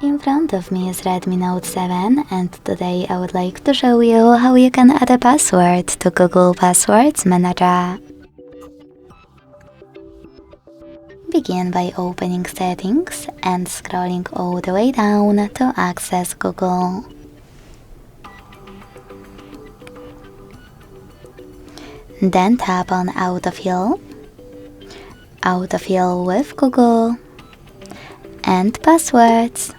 In front of me is Redmi Note 7 and today I would like to show you how you can add a password to Google Passwords Manager. Begin by opening Settings and scrolling all the way down to access Google. Then tap on Autofill, Autofill with Google, and Passwords.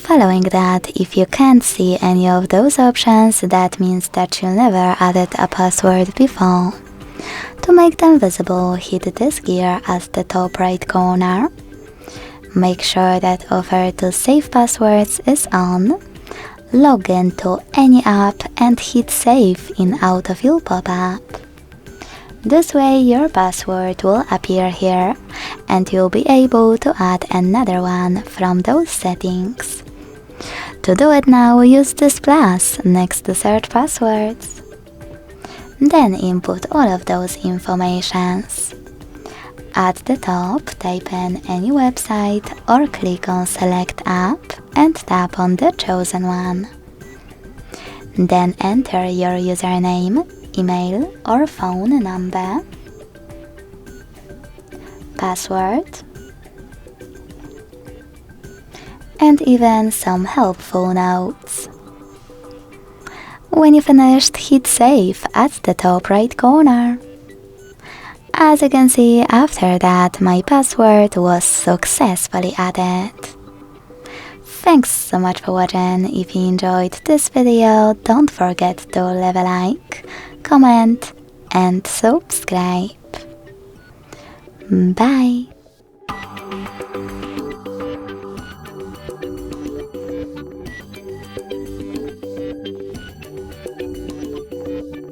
Following that, if you can't see any of those options, that means that you never added a password before. To make them visible, hit this gear at the top right corner. Make sure that Offer to Save Passwords is on. Log into any app and hit Save in Autofill pop-up. This way your password will appear here and you'll be able to add another one from those settings. To do it now, use this plus next to search passwords. Then input all of those informations. At the top, type in any website or click on Select App and tap on the chosen one. Then enter your username, email or phone number, password, and even some helpful notes. When you finished, hit Save at the top right corner. As you can see, after that my password was successfully added. Thanks so much for watching. If you enjoyed this video, don't forget to leave a like, comment and subscribe. Bye!